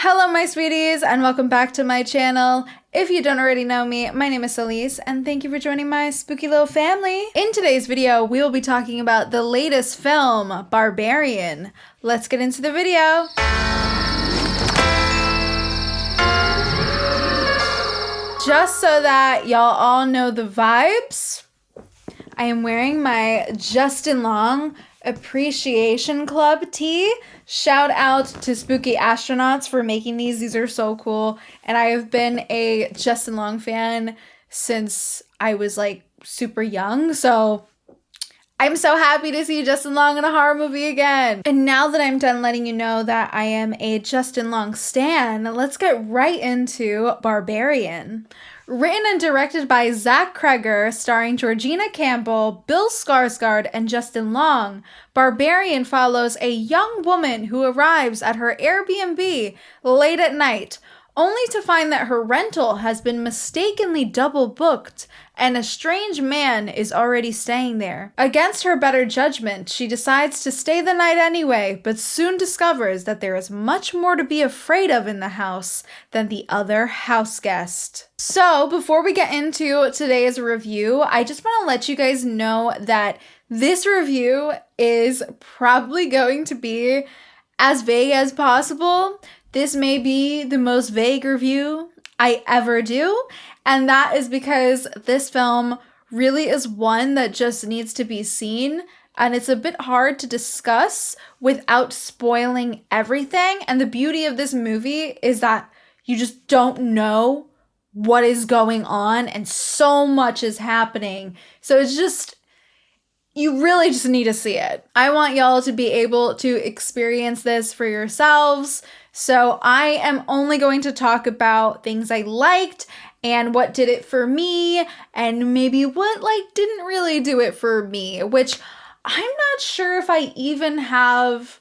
Hello my sweeties and welcome back to my channel. If you don't already know me, my name is Elise and thank you for joining my spooky little family. In today's video, we will be talking about the latest film, Barbarian. Let's get into the video. Just so that y'all all know the vibes, I am wearing my Justin Long Appreciation Club tee. Shout out to Spooky Astronauts for making these. These are so cool. And I have been a Justin Long fan since I was like super young. So I'm so happy to see Justin Long in a horror movie again. And now that I'm done letting you know that I am a Justin Long stan, let's get right into Barbarian. Written and directed by Zach Cregger, starring Georgina Campbell, Bill Skarsgård, and Justin Long, Barbarian follows a young woman who arrives at her Airbnb late at night, only to find that her rental has been mistakenly double booked and a strange man is already staying there. Against her better judgment, she decides to stay the night anyway, but soon discovers that there is much more to be afraid of in the house than the other house guest. So, before we get into today's review, I just want to let you guys know that this review is probably going to be as vague as possible. This may be the most vague review I ever do, and that is because this film really is one that just needs to be seen, and it's a bit hard to discuss without spoiling everything. And the beauty of this movie is that you just don't know what is going on, and so much is happening. So it's just, you really just need to see it. I want y'all to be able to experience this for yourselves. So I am only going to talk about things I liked and what did it for me, and maybe what didn't really do it for me, which I'm not sure if I even have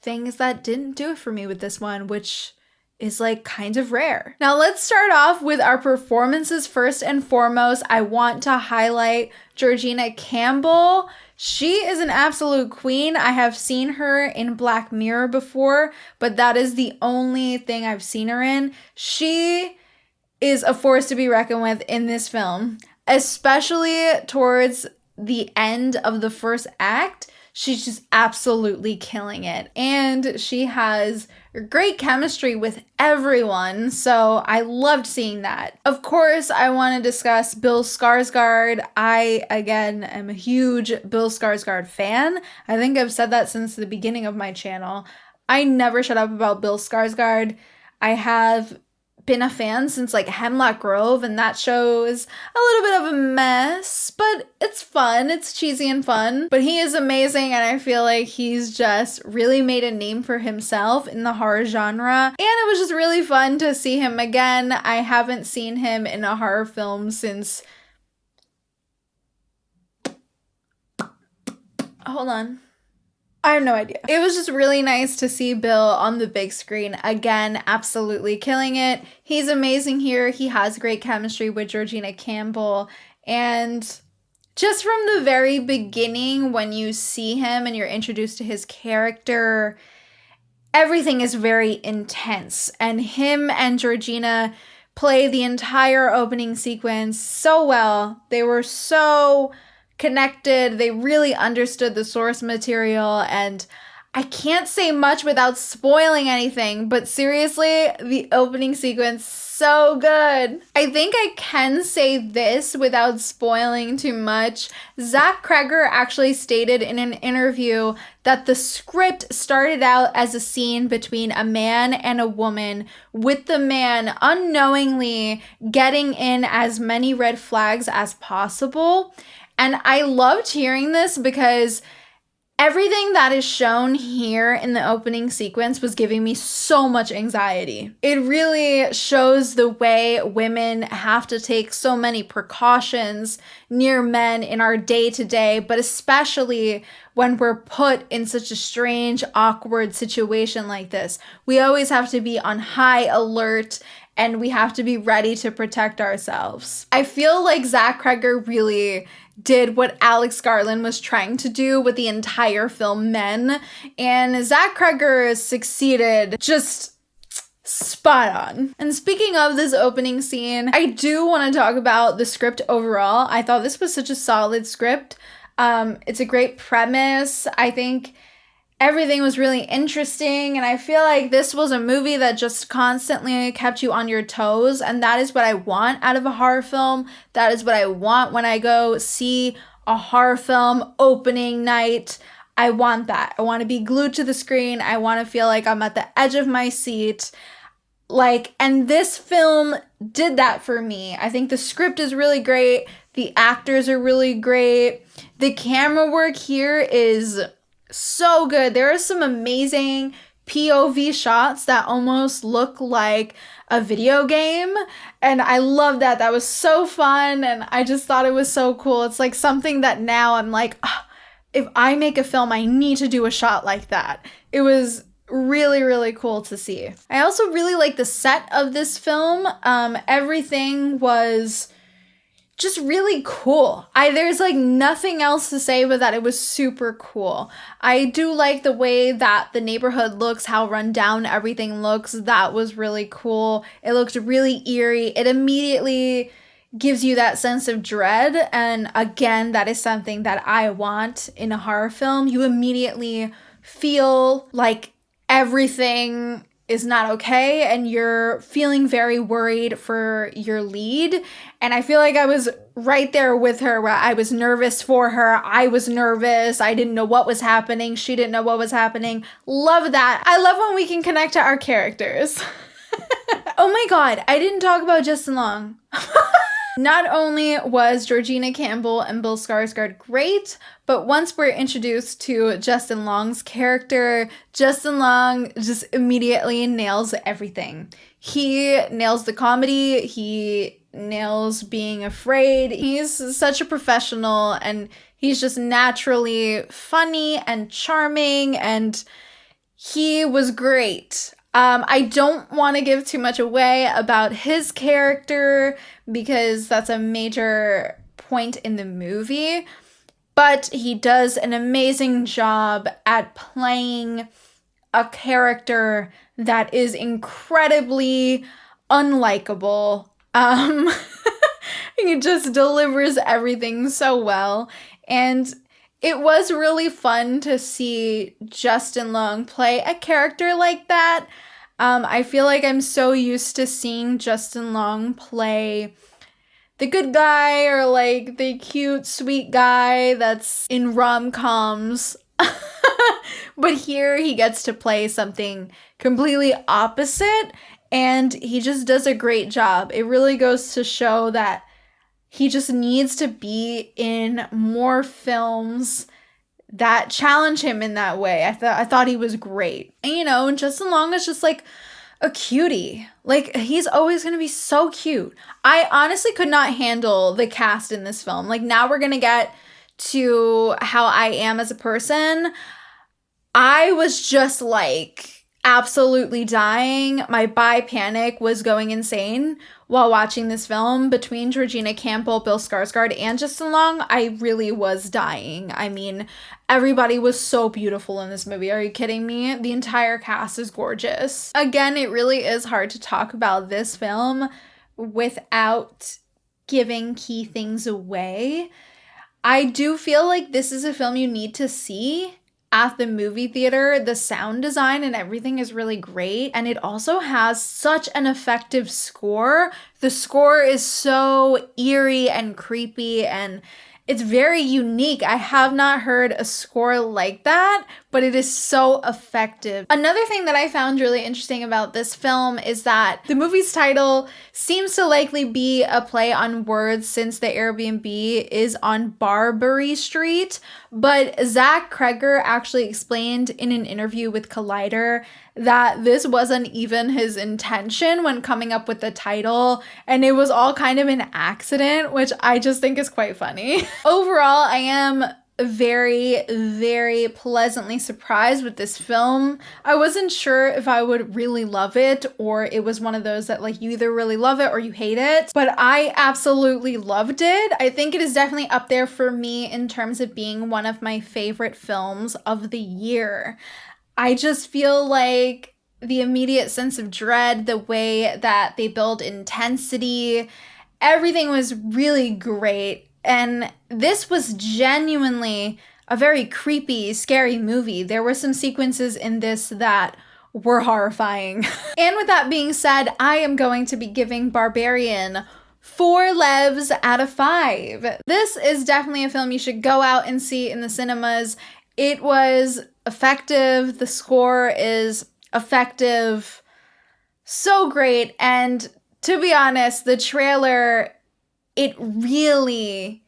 things that didn't do it for me with this one, which is kind of rare. Now let's start off with our performances. First and foremost, I want to highlight Georgina Campbell. She is an absolute queen. I have seen her in Black Mirror before, but that is the only thing I've seen her in. She is a force to be reckoned with in this film, especially towards the end of the first act. She's just absolutely killing it. And she has great chemistry with everyone, so I loved seeing that. Of course, I want to discuss Bill Skarsgård. I, again, am a huge Bill Skarsgård fan. I think I've said that since the beginning of my channel. I never shut up about Bill Skarsgård. I have been a fan since Hemlock Grove, and that show is a little bit of a mess, but it's fun. It's cheesy and fun, but he is amazing, and I feel like he's just really made a name for himself in the horror genre, and it was just really fun to see him again. I haven't seen him in a horror film since... Hold on. I have no idea. It was just really nice to see Bill on the big screen again, absolutely killing it. He's amazing here. He has great chemistry with Georgina Campbell. And just from the very beginning, when you see him and you're introduced to his character, everything is very intense. And him and Georgina play the entire opening sequence so well. They were so connected. They really understood the source material, and I can't say much without spoiling anything, but seriously, the opening sequence, so good. I think I can say this without spoiling too much. Zach Cregger actually stated in an interview that the script started out as a scene between a man and a woman, with the man unknowingly getting in as many red flags as possible. And I loved hearing this because everything that is shown here in the opening sequence was giving me so much anxiety. It really shows the way women have to take so many precautions near men in our day-to-day, but especially when we're put in such a strange, awkward situation like this. We always have to be on high alert, and we have to be ready to protect ourselves. I feel like Zach Cregger really did what Alex Garland was trying to do with the entire film Men, and Zach Cregger succeeded just spot on. And speaking of this opening scene, I do want to talk about the script overall. I thought this was such a solid script. It's a great premise. I think everything was really interesting, and I feel like this was a movie that just constantly kept you on your toes, and that is what I want out of a horror film. That is what I want when I go see a horror film opening night. I want that. I want to be glued to the screen. I want to feel like I'm at the edge of my seat. And this film did that for me. I think the script is really great. The actors are really great. The camera work here is so good. There are some amazing POV shots that almost look like a video game, and I love that. That was so fun, and I just thought it was so cool. It's like something that now I'm like, oh, if I make a film, I need to do a shot like that. It was really, really cool to see. I also really like the set of this film. Everything was just really cool. There's like nothing else to say but that it was super cool. I do like the way that the neighborhood looks, how run down everything looks. That was really cool. It looked really eerie. It immediately gives you that sense of dread. And again, that is something that I want in a horror film. You immediately feel like everything is not okay and you're feeling very worried for your lead. And I feel like I was right there with her, where I was nervous for her. I was nervous. I didn't know what was happening. She didn't know what was happening. Love that. I love when we can connect to our characters. Oh my God, I didn't talk about Justin Long. Not only was Georgina Campbell and Bill Skarsgård great, but once we're introduced to Justin Long's character, Justin Long just immediately nails everything. He nails the comedy, he nails being afraid. He's such a professional, and he's just naturally funny and charming, and he was great. I don't want to give too much away about his character because that's a major point in the movie, but he does an amazing job at playing a character that is incredibly unlikable. He just delivers everything so well, and it was really fun to see Justin Long play a character like that. I feel like I'm so used to seeing Justin Long play the good guy or like the cute, sweet guy that's in rom-coms. But here he gets to play something completely opposite, and he just does a great job. It really goes to show that he just needs to be in more films that challenge him in that way. I thought he was great. And Justin Long is just like a cutie. Like, he's always gonna be so cute. I honestly could not handle the cast in this film. Like, now we're gonna get to how I am as a person. I was just like absolutely dying. My bi panic was going insane while watching this film. Between Georgina Campbell, Bill Skarsgård, and Justin Long, I really was dying. I mean, everybody was so beautiful in this movie. Are you kidding me? The entire cast is gorgeous. Again, it really is hard to talk about this film without giving key things away. I do feel like this is a film you need to see at the movie theater. The sound design and everything is really great, and it also has such an effective score. The score is so eerie and creepy, and it's very unique. I have not heard a score like that, but it is so effective. Another thing that I found really interesting about this film is that the movie's title seems to likely be a play on words, since the Airbnb is on Barbary Street. But Zach Cregger actually explained in an interview with Collider that this wasn't even his intention when coming up with the title, and it was all kind of an accident, which I just think is quite funny. Overall, I am very, very pleasantly surprised with this film. I wasn't sure if I would really love it, or it was one of those that like you either really love it or you hate it, but I absolutely loved it. I think it is definitely up there for me in terms of being one of my favorite films of the year. I just feel like the immediate sense of dread, the way that they build intensity. Everything was really great. And this was genuinely a very creepy, scary movie. There were some sequences in this that were horrifying. And with that being said, I am going to be giving Barbarian 4 levs out of 5. This is definitely a film you should go out and see in the cinemas. It was effective. The score is effective. So great. And to be honest, the trailer, it really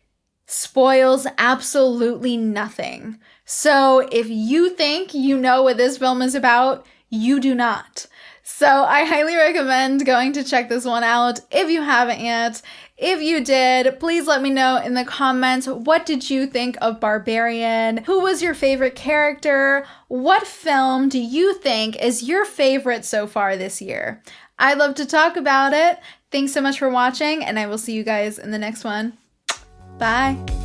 spoils absolutely nothing. So if you think you know what this film is about, you do not. So I highly recommend going to check this one out if you haven't yet. If you did, please let me know in the comments, what did you think of Barbarian? Who was your favorite character? What film do you think is your favorite so far this year? I'd love to talk about it. Thanks so much for watching, and I will see you guys in the next one. Bye.